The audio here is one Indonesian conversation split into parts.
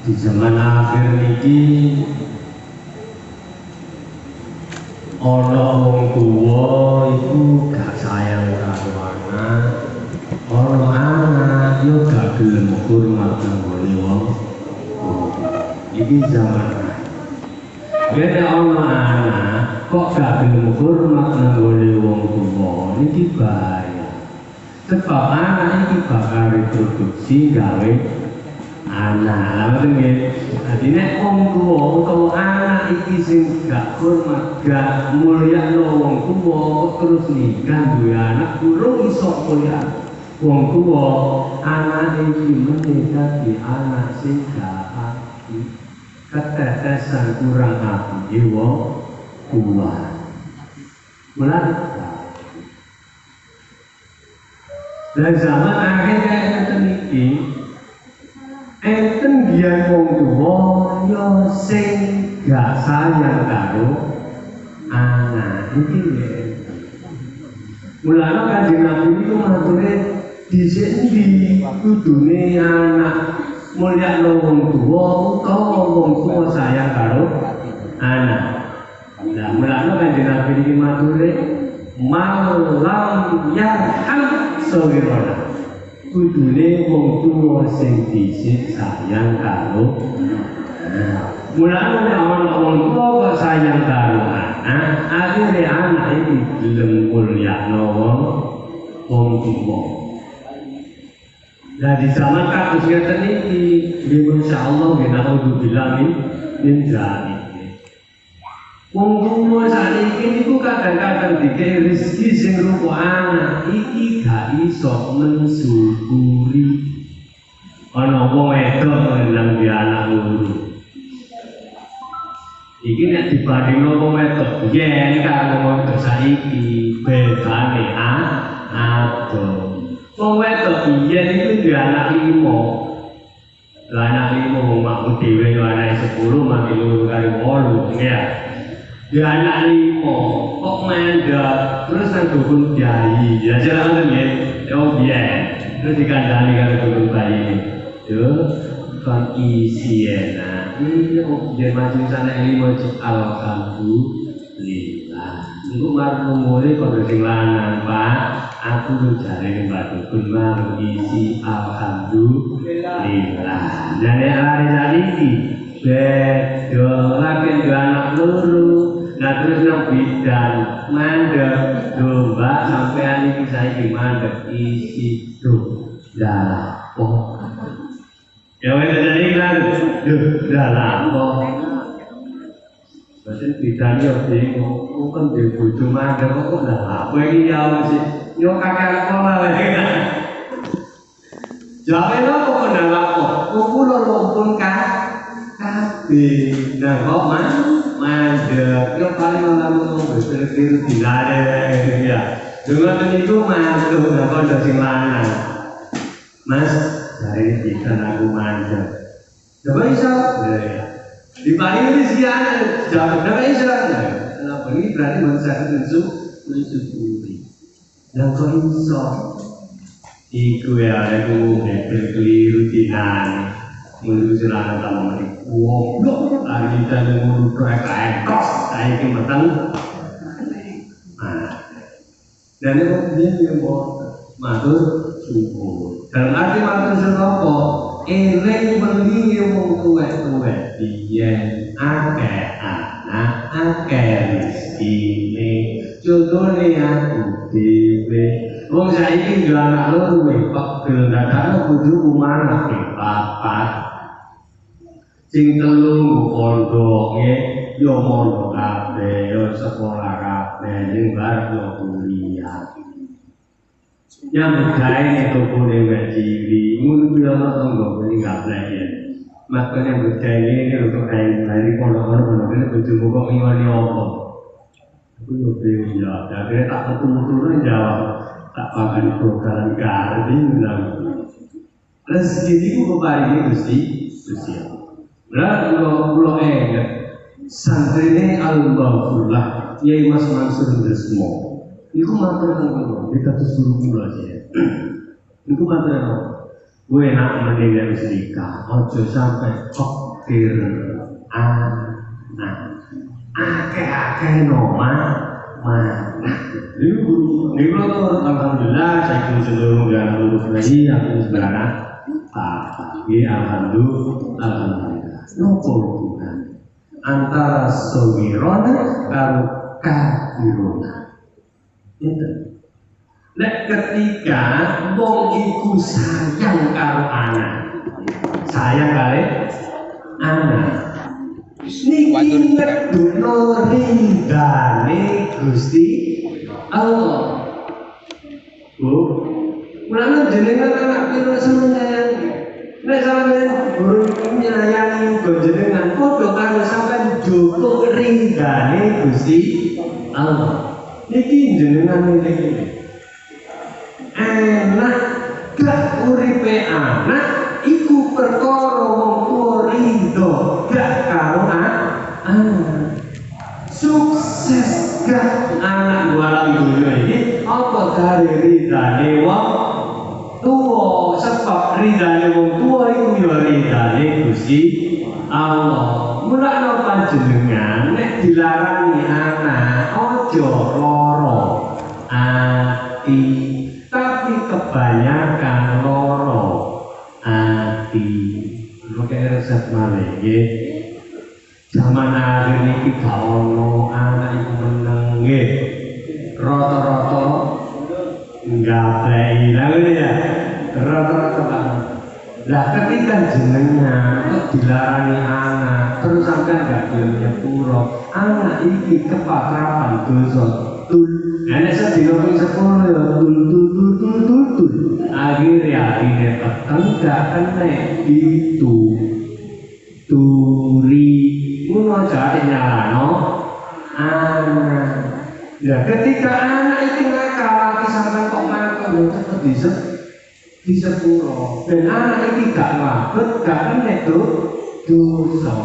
di zaman akhir niki ana wong tuwa iku gak sayang karo anak, ana anak yo gak gelem hormat nggone wong. Iki zaman beda ana anak kok gak gelem hormat nggone wong tuwa niki bahaya. Sebab anak iki bakal reproduksi gawe anak, nggih. Dadi nek wong tuwa utawa anak iki sing gak hormat, gak mulyakno wong tuwa, terus nikah duwe anak durung iso mulyakno wong tuwa, anak iki meneh dadi anak sing gak apik, ketetesan kurang apik wong tuwa. Mulane dan zaman akhir kayak ngeten iki enten biyen wong tuwa yo sing gak sayang karo anak iki lho. Mulane Kanjeng Nabi niku mature dhisik endi kudune anak mulyakno wong tuwa utawa wong tuwa sayang karo anak. Lah mulane Kanjeng Nabi niki mature malam yarham sawirana. Kudune wong tuwa sing dhisik sayang karo anak. Mulane nek ana wong tuwa kok sayang karo anak, akhire anak iki gelem mulyakno wong tuwa. Lah di zaman kados ngeten iki, insyaallah nggih naudzubillah min dzalik. Wong tuwa sakniki niku kadang-kadang dikei rezeki sing rupa anak iki gak iso mensyukuri. Ana wong wedok nang di anak loro. Iki nek dibandingno wong wedok biyen karo wong wedok saiki bedane adoh. Wong wedok biyen iku duwe anak 5. Lah anak 5 wong makmu dhewe yo anake 10 mati loro karo 8 ya. Dia anak 5 kok mandek terus nang dukun kiai ya jalan nggih yo biyen terus dikandani karo dukun bayi yo kon isi enak iki kok dia masih sana 5 alhamdulillah niku marang umure kok sing lanang Pak aku lu jare Mbak dukun mau isi alhamdulillah dan hari sakniki bedo lagi anak loro. Nah terus nang bidan mandek domba sampean iki saiki mandek isi dalah oh. Ya wis jadi kan dalah oh. Berarti bidan yo bingung, kok kan dhewe bojo mandek kok dalah apa iki ya wis yo kakek sekolah wae kan. Jawe lho kok dalah kok kulo lumpun kabeh. Nah kok mandek, yo paling ngomong betul-betul dilare ya. Dengan itu mandek nggak kau dari mana, Mas dari ikan aku mandek. Coba iso, di paling ini siapa? Jawab coba iso. Kenapa ini berarti manusia mensyukuri. Dan kau iso, iku ya aku keliru dinan. Menuju jalan tamu ini, goblok lagi kita menurut mereka ekos, saya ini matang. Dan dia yang mau matur syukur. Dalam arti matur syukur, eleng mendingi wong tuwek dia akeh anak akeh rezeki. Contohnya aku dhewe. Wong saiki yo anak loro kok dadane bojoku manah papat. Sing telu pondok yo mondok kabeh, yo sekolah kabeh, sing bar yo kuliah. Yang gawe itu boleh ngaji, mun yo tonggo kuwi gak blek. Makanya budaya ini untuk dari pondok-pondok ini bojomu kok ngingoni apa? Aku yo bingung ya, akhirnya tak ketemu jawab. Tak pakai program garden dan rezeki itu keparingi Gusti Allah. Kalau santri ini Al-Bahfullah Yai Mas Mansur Ndresmo itu matur nang kita terus guru kula aja. Itu matur gue nak meninggal wis nikah, ojo sampai kokir anak, akeh nomah. Ini kalau alhamdulillah saya kira seluruh dan seluruh lagi aku sebenarnya alhamdulillah. Nopo hubungan antara sawirona karo kafirona. Itu. Nek ketika wong iku sayang karo anak, sayang kali anak. Niki ngedono ridane Gusti Allah. Bu, mulane jenengan anak pira sayangi. Nek sampeyan burung nyayangi jenengan padha karo sampeyan njupuk ridane Gusti Allah. Niki jenengan niki. Enak gak uripe anak iku perkara wong tuwa ridho gak karo anak. Sukses gak anak walang dunya iki apa dari ridane wong tuwa, sebab ridane wong tuwa iku ya ridane Gusti Allah. Mulane panjenengan nek dilarangi anak aja lara ati, tapi kebanyakan loro ati. Kayak resep malih nggih. Zaman akhir niki gak ono anak iku meneng nggih. Rata-rata nggapleki lha ngene ya. Rata-rata banget. Lah ketika jenengan kok dilarangi anak, terus sampean gak gelem nyepuro, anak iki kepatrapan dosa. Nek sedina ping 10 ya tul. Akhirnya atine peteng gak kena turi ngono jare nyalano anak. Ya ketika anak itu nakal lagi sampai kok nakal tetep disepuro. Dan anak ini gak ngabet, gak kena dosa.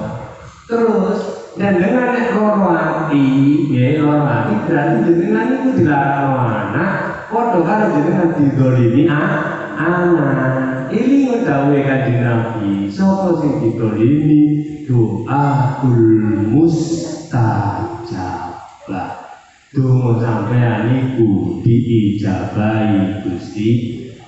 Terus dan dengan nek loro ati, berarti jenengan itu dilarang anak, padha karo jenengan didolimi anak. Ini ngdawe Kanjeng Nabi, sapa sing didolimi doaul mustajabah. Donga sampeyan iku diijabahi Gusti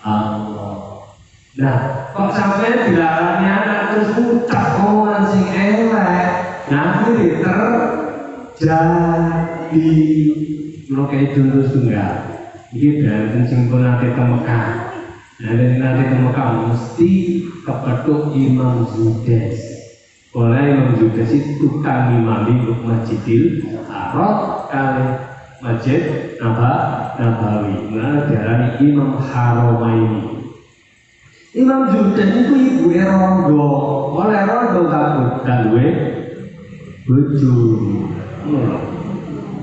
Allah. Nah, kok sampeyan dilarang anak terus ucap omongan sing elek. Nah, ini terjadi kayak contoh tunggal. Ini dari singkong nanti ke Mekah. Nah, dari nanti ke Mekah mesti kepetuk Imam Zudes. Oleh Imam Zudes itu tukang imami untuk Masjidil Haram kali Masjid Nabawi. Nah, diarani Imam Haramaini. Imam Zudes itu ibu rondo. Oleh rondo kabut dan bojo.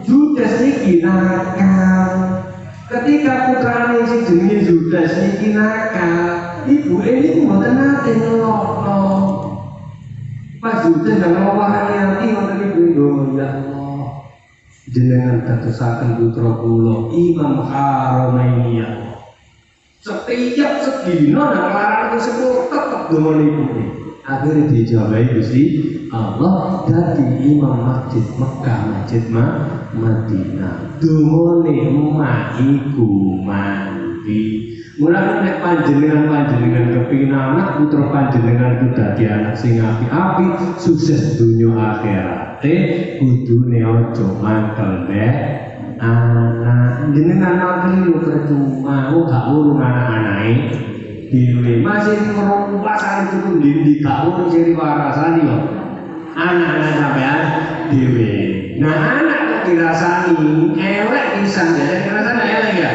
Judas niki nakal. Ketika putrane sing jenenge Judas niki nakal, ibu ini mboten nate ngelokno. Pas Judas nang ngowahane ati ngoten ibu ndonga ya Allah. Jenengan dadosaken putra kula Imam Haramaini ya Allah. Setiap sedina nang larangan sepuluh tetep ndonga ibu. Akhirnya dijawabi Gusti Allah dari Imam Masjid Mekah, Masjid Madinah. Dungone emak iku mandi. Mulane nek panjenengan kepengin anak putra panjenengan ku dadi anak sing apik-apik, sukses dunya akhirate, kudune aja mangkel mbek anak. Jenengan mangkel yo percuma, gak urung anak-anake. Dewi masih merumpas itu di kau jadi warasani loh anak-anak sampean dewi. Nah anak kok dirasani elek pisan ya, dirasani elek ya.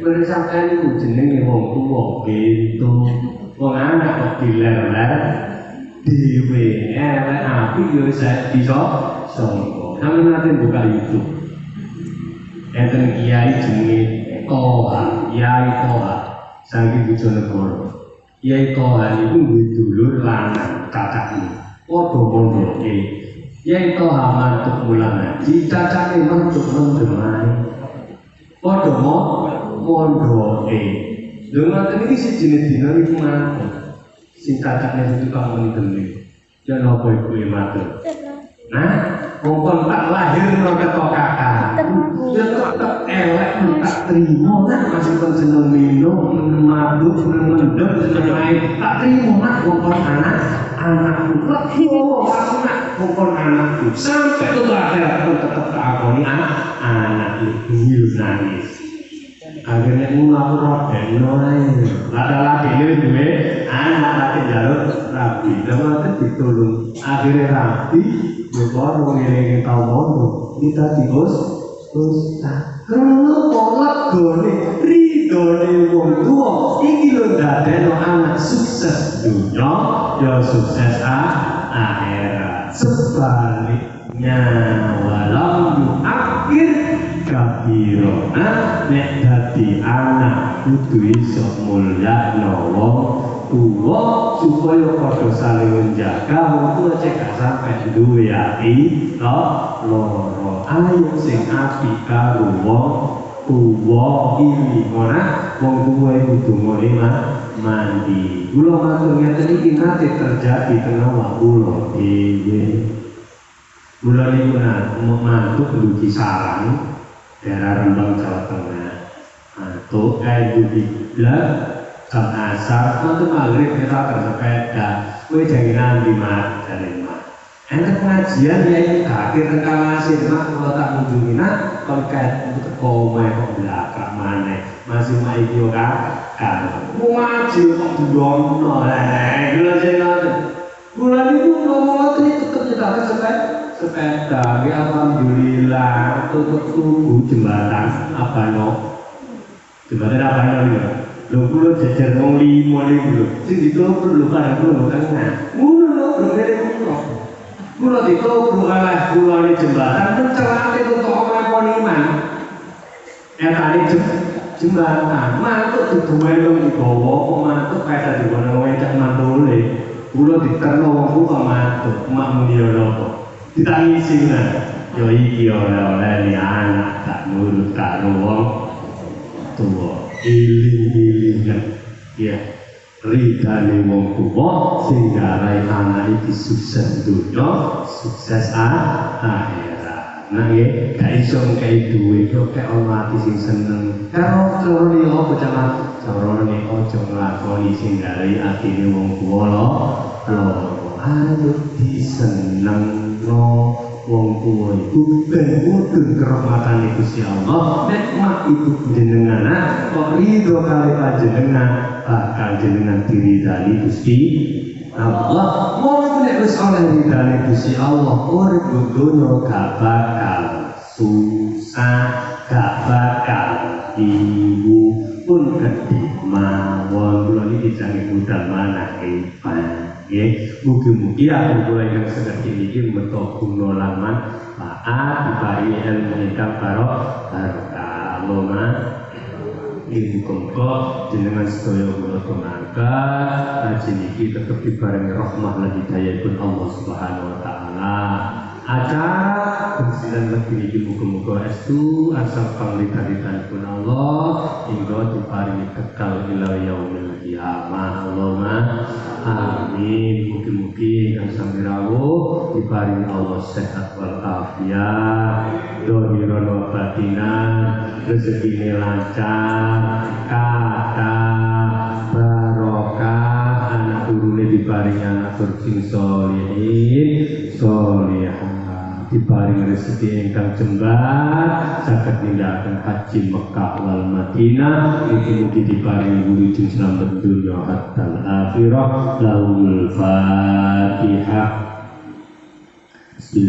Beri sampean itu jenenge wong tuwa gitu. Wong anak kok diler-ler dewi elek api yo bisa sombong. Sampe nanti buka YouTube. Enten kiai jenenge Toha, Yai Toha. Saking Bojonegoro. Yai Toha itu dulur lanang cacake. Padha mondoke. Yai Toha mantuk mulang ngaji, cacake mantuk rendemane. Padha mondoke. Dengan ini si jenis dina itu mana? Singkatannya itu kamu ini geni. Jangan apa ibu mati. Nah, ngomong tak lahir noda kok kakak. Dia tetap elek tak terima. Nah masih pun seneng minum, mabuk, mendem, seneng main. Tak terima nak ngomong anakku. Aku nak ngomong anakku. Sampai itu akhirnya pun tetap tak ini anak itu nangis. Akhirnya aku robek noai laki-laki ini duwe anak laki jalur rapi dan itu ditolong akhirnya rapi juga mengiringi tau mono kita dius karena kolak goni ridho nih wong tua ini lo dadeno anak sukses dunia ya sukses akhirat sebaliknya walau akhir kabirona nek dadi anak kudu iso mulyakno wong tuwa supaya padha saling menjaga wong tuwa cek sampe duwe ati loro ayo sing apik karo wong tuwa iki ora wong tuwa kudu mulih mandi kula matur ngeten iki nate terjadi tengah kula dhewe kula niku mantuk dugi sarang daerah Rembang Jawa Tengah mantuk dugi jam asar nanti maghrib kita bersepeda kowe jangan nanti mak dari mak enak pengajian ya ini kakir reklamasi mak kalau tak kunjungi nak konket untuk komai kok belakang mana masih mai bio kakak mau ngaji kok dono gula jengan gula itu ngomong itu tetap kita sepeda ya alhamdulillah tutup tunggu jembatan apa no jembatan apa no ya lo kulo jajar wong limo sing ditopro lho kan kulo tengah kulo berbeda kulo ditopro oleh kulo di jembatan kan celate untuk omah poniman tadi jembatan mantuk diduwe wong dibawa mantuk kaya diwono wedok mantule kulo diterno wong kulo mantuk mak mulya napa ditangisi nah yo iki oleh anak tak nurut karo wong tuwa iling-ilingan ya ridane wong tuwa sing garai anak iki sukses dunya sukses akhirat nah ya gak iso ngkai duwe kok kek ana ati sing seneng karo carane apa carane aja nglakoni sing garai atine wong tuwa lho ayo disenengno wong tuwa iku ben mudhun kerahmatan Gusti Allah nikmat iku jenengan kok ridho kali panjenengan bakal jenengan diridani Gusti Allah mau nek wis oleh ridane Gusti Allah urip donya gak bakal susah gak bakal ibu pun gedhe mawon kula iki jange budal manah mugi-mugi aku kula ingkang sedherek iki meto guna laman taat diparingi ilmu ingkang barokah Allahumma muga jenengan sedaya kula tunangka kaji niki tetep dibarengi rahmah lan hidayahipun Allah Subhanahu wa taala acara pensilan lebih niki muga-muga estu asal panglihatan Allah hingga diparingi kekal ila yaumil qiyamah Allahumma amin mugi-mugi ingkang sami rawuh diparingi Allah sehat wal afiat dohiran wa batinan rezekine lancar kata barokah anak turune diparingi anak turun solihin solihah diparingi rezeki ingkang jembar saged nindakaken haji Mekah wal Madinah mugi-mugi diparingi wujud selamat dunya hatta akhirah lahul fatihah.